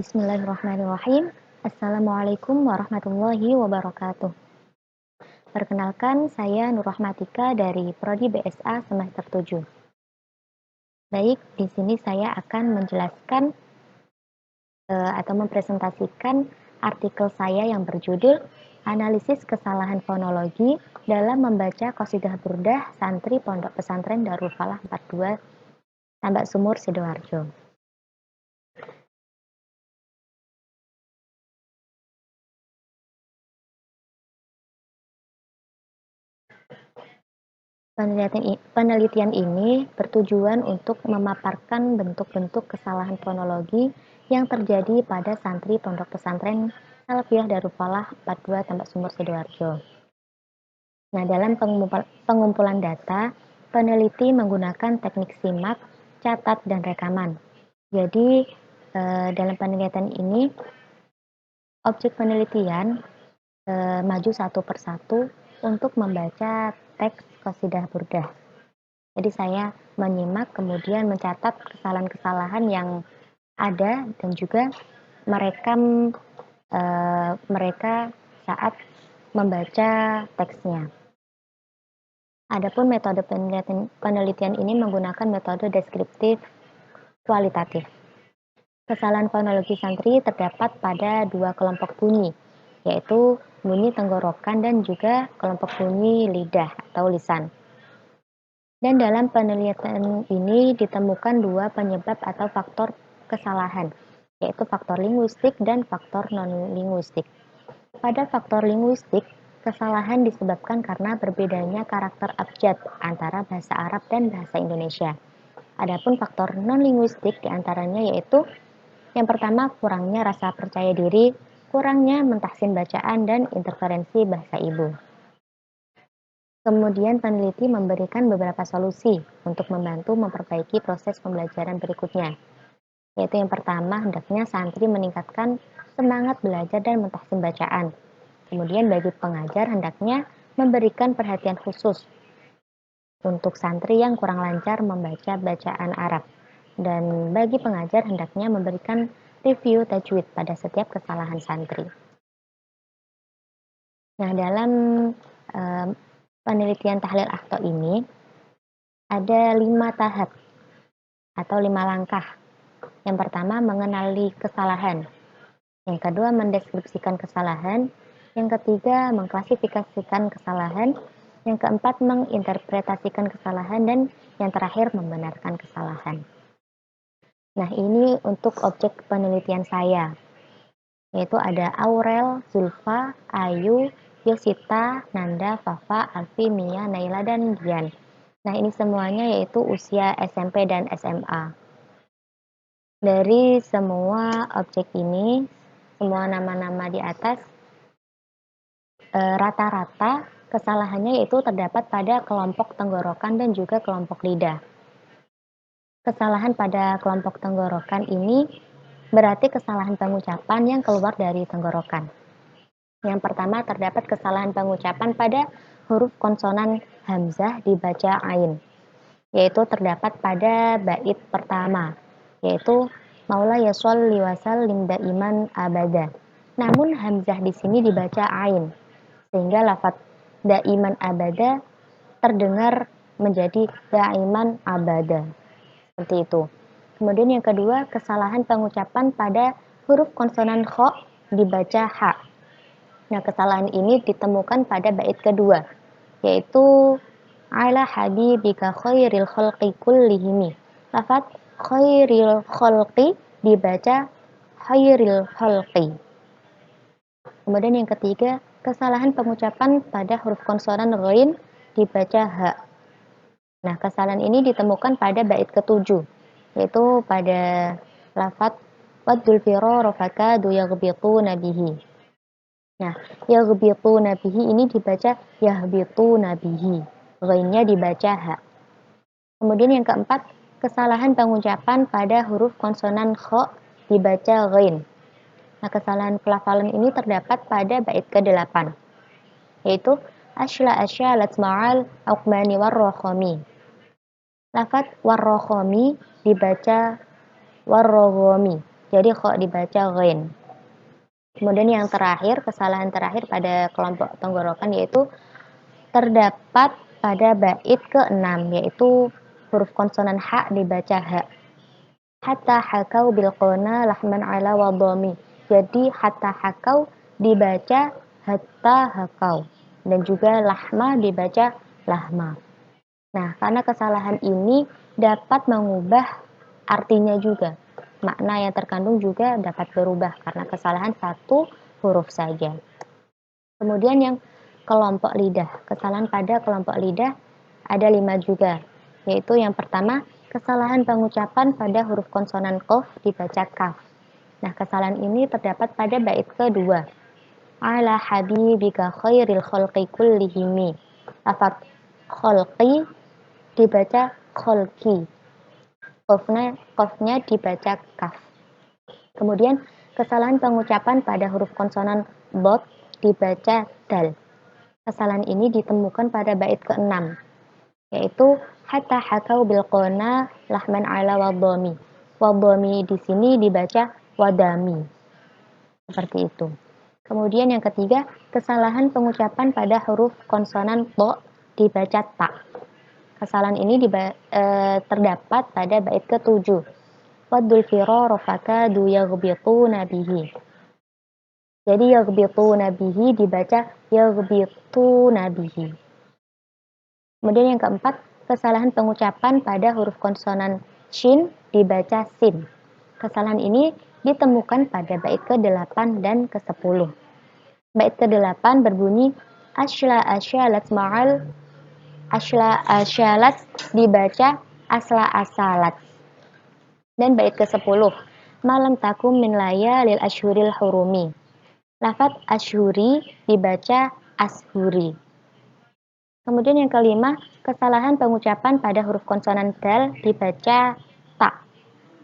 Bismillahirrahmanirrahim. Assalamualaikum warahmatullahi wabarakatuh. Perkenalkan, saya Nur Rahmatika dari Prodi BSA semester 7. Baik, di sini saya akan menjelaskan atau mempresentasikan artikel saya yang berjudul Analisis Kesalahan Fonologi dalam Membaca Qasidah Burdah Santri Pondok Pesantren Darul Falah 42 Tambak Sumur, Sidoarjo. Penelitian ini bertujuan untuk memaparkan bentuk-bentuk kesalahan fonologi yang terjadi pada santri Pondok Pesantren Salafiyah Darul Falah 42 Tambak Sumur, Sidoarjo. Nah, dalam pengumpulan data, peneliti menggunakan teknik simak, catat, dan rekaman. Jadi, dalam penelitian ini, objek penelitian maju satu persatu untuk membaca teks qasidah burdah. Jadi saya menyimak kemudian mencatat kesalahan-kesalahan yang ada dan juga merekam mereka saat membaca teksnya. Adapun metode penelitian ini menggunakan metode deskriptif kualitatif. Kesalahan fonologi santri terdapat pada dua kelompok bunyi, yaitu bunyi tenggorokan dan juga kelompok bunyi lidah atau lisan. Dan dalam penelitian ini ditemukan dua penyebab atau faktor kesalahan, yaitu faktor linguistik dan faktor non-linguistik. Pada faktor linguistik, kesalahan disebabkan karena berbedanya karakter abjad antara bahasa Arab dan bahasa Indonesia. Adapun faktor non-linguistik diantaranya yaitu yang pertama, kurangnya rasa percaya diri, kurangnya mentahsin bacaan, dan interferensi bahasa ibu. Kemudian peneliti memberikan beberapa solusi untuk membantu memperbaiki proses pembelajaran berikutnya. Yaitu yang pertama, hendaknya santri meningkatkan semangat belajar dan mentahsin bacaan. Kemudian bagi pengajar hendaknya memberikan perhatian khusus untuk santri yang kurang lancar membaca bacaan Arab. Dan bagi pengajar hendaknya memberikan review tajwid pada setiap kesalahan santri. Nah, dalam penelitian tahlil akhto ini ada 5 tahap atau 5 langkah. Yang pertama, mengenali kesalahan. Yang kedua, mendeskripsikan kesalahan. Yang ketiga, mengklasifikasikan kesalahan. Yang keempat, menginterpretasikan kesalahan. Dan yang terakhir, membenarkan kesalahan. Nah, ini untuk objek penelitian saya, yaitu ada Aurel, Zulfa, Ayu, Yosita, Nanda, Fafa, Alfi, Mia, Naila, dan Dian. Nah, ini semuanya yaitu usia SMP dan SMA. Dari semua objek ini, semua nama-nama di atas, rata-rata kesalahannya yaitu terdapat pada kelompok tenggorokan dan juga kelompok lidah. Kesalahan pada kelompok tenggorokan ini berarti kesalahan pengucapan yang keluar dari tenggorokan. Yang pertama, terdapat kesalahan pengucapan pada huruf konsonan hamzah dibaca ain, yaitu terdapat pada bait pertama, yaitu Maula yasholli wa sallim daiman abada. Namun hamzah di sini dibaca ain, sehingga lafaz daiman abada terdengar menjadi daiman abada. Seperti itu. Kemudian yang kedua, kesalahan pengucapan pada huruf konsonan kho dibaca ha. Nah, kesalahan ini ditemukan pada bait kedua, yaitu ala habibika khairil khalqi kullihimi. Lafaz khairil khalqi dibaca khairil khalqi. Kemudian yang ketiga, kesalahan pengucapan pada huruf konsonan ghain dibaca ha. Nah, kesalahan ini ditemukan pada bait ketujuh, yaitu pada lafaz waddul firara fakadu yaghbituna bihi. Nah, yaghbituna bihi ini dibaca yahbituna bihi. Ghainnya dibaca ha. Kemudian yang keempat, kesalahan pengucapan pada huruf konsonan kho dibaca ghain. Nah, kesalahan pelafalan ini terdapat pada bait ke-8, yaitu asya latma'al uqmani warrokhami. Lafaz warrokhami dibaca warrogomi. Jadi kho dibaca ghin. Kemudian yang terakhir, kesalahan terakhir pada kelompok tenggorokan yaitu terdapat pada bait ke-6, yaitu huruf konsonan ha dibaca ha. Hatta hakau bilqona lahman ala wadomi. Jadi hatta hakau dibaca hatta hakau. Dan juga lahma dibaca lahma. Nah, karena kesalahan ini dapat mengubah artinya juga. Makna yang terkandung juga dapat berubah karena kesalahan satu huruf saja. Kemudian yang kelompok lidah. Kesalahan pada kelompok lidah ada 5 juga. Yaitu yang pertama, kesalahan pengucapan pada huruf konsonan qaf dibaca kaf. Nah, kesalahan ini terdapat pada bait kedua. Ala habibika khairil khalqi kullihimi. Lafaz khalqi dibaca kholki. Qafnya dibaca kaf. Kemudian kesalahan pengucapan pada huruf konsonan dot dibaca dal. Kesalahan ini ditemukan pada bait ke-6, yaitu hatta hakau bilqona lahman ala wadami. Wadami di sini dibaca wadami. Seperti itu. Kemudian yang ketiga, kesalahan pengucapan pada huruf konsonan to dibaca ta. Kesalahan ini terdapat pada bait ke-7. Waddul firara fakadu yaghbituna bihi. Jadi yaghbituna bihi dibaca yaghbituna bihi. Kemudian yang keempat, kesalahan pengucapan pada huruf konsonan shin dibaca sin. Kesalahan ini ditemukan pada bait ke-8 dan ke-10. Bait ke-8 berbunyi asla asyalat ma'al asla asyalat dibaca asla asalat. Dan bait ke-10, malam takum min layalil asyhuril hurumi. Lafaz asyhuri dibaca ashuri. Kemudian yang kelima, kesalahan pengucapan pada huruf konsonan dal dibaca ta.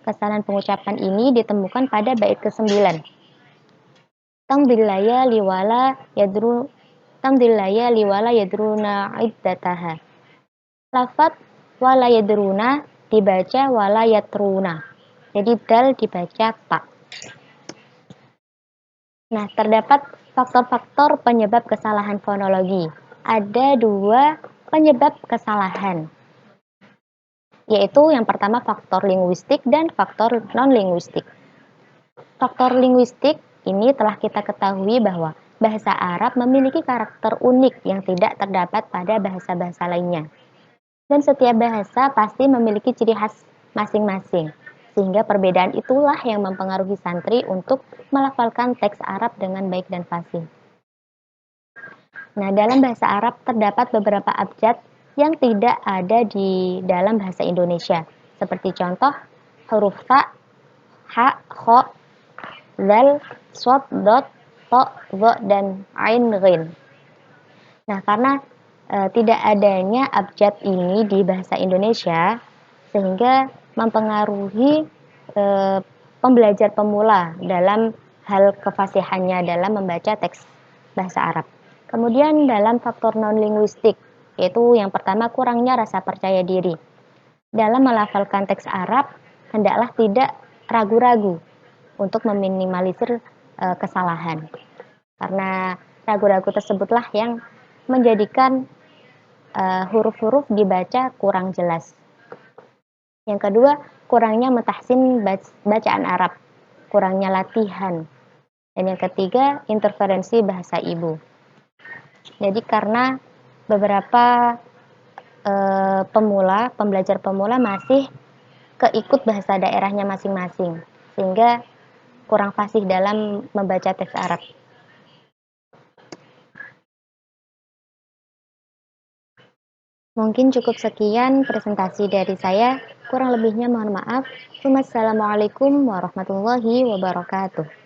Kesalahan pengucapan ini ditemukan pada bait ke-9. Tamdillaya liwala yadruna iddataha. Lafaz wala yadruna dibaca wala yatruna. Jadi dal dibaca ta. Nah, terdapat faktor-faktor penyebab kesalahan fonologi. Ada 2 penyebab kesalahan, yaitu yang pertama faktor linguistik dan faktor non-linguistik. Faktor linguistik ini telah kita ketahui bahwa bahasa Arab memiliki karakter unik yang tidak terdapat pada bahasa-bahasa lainnya. Dan setiap bahasa pasti memiliki ciri khas masing-masing. Sehingga perbedaan itulah yang mempengaruhi santri untuk melafalkan teks Arab dengan baik dan fasih. Nah, dalam bahasa Arab terdapat beberapa abjad yang tidak ada di dalam bahasa Indonesia. Seperti contoh, huruf ta, ha, kho, zal, shod, dot, to, zo, dan ain, ghin. Nah, karena tidak adanya abjad ini di bahasa Indonesia, sehingga mempengaruhi pembelajar pemula dalam hal kefasihannya dalam membaca teks bahasa Arab. Kemudian dalam faktor non-linguistik, yaitu yang pertama kurangnya rasa percaya diri. Dalam melafalkan teks Arab, hendaklah tidak ragu-ragu untuk meminimalisir kesalahan. Karena ragu-ragu tersebutlah yang menjadikan huruf-huruf dibaca kurang jelas. Yang kedua, kurangnya mentahsin bacaan Arab, kurangnya latihan. Dan yang ketiga, interferensi bahasa ibu. Jadi karena beberapa pembelajar pemula masih keikut bahasa daerahnya masing-masing, sehingga kurang fasih dalam membaca teks Arab. Mungkin cukup sekian presentasi dari saya. Kurang lebihnya mohon maaf. Wassalamualaikum warahmatullahi wabarakatuh.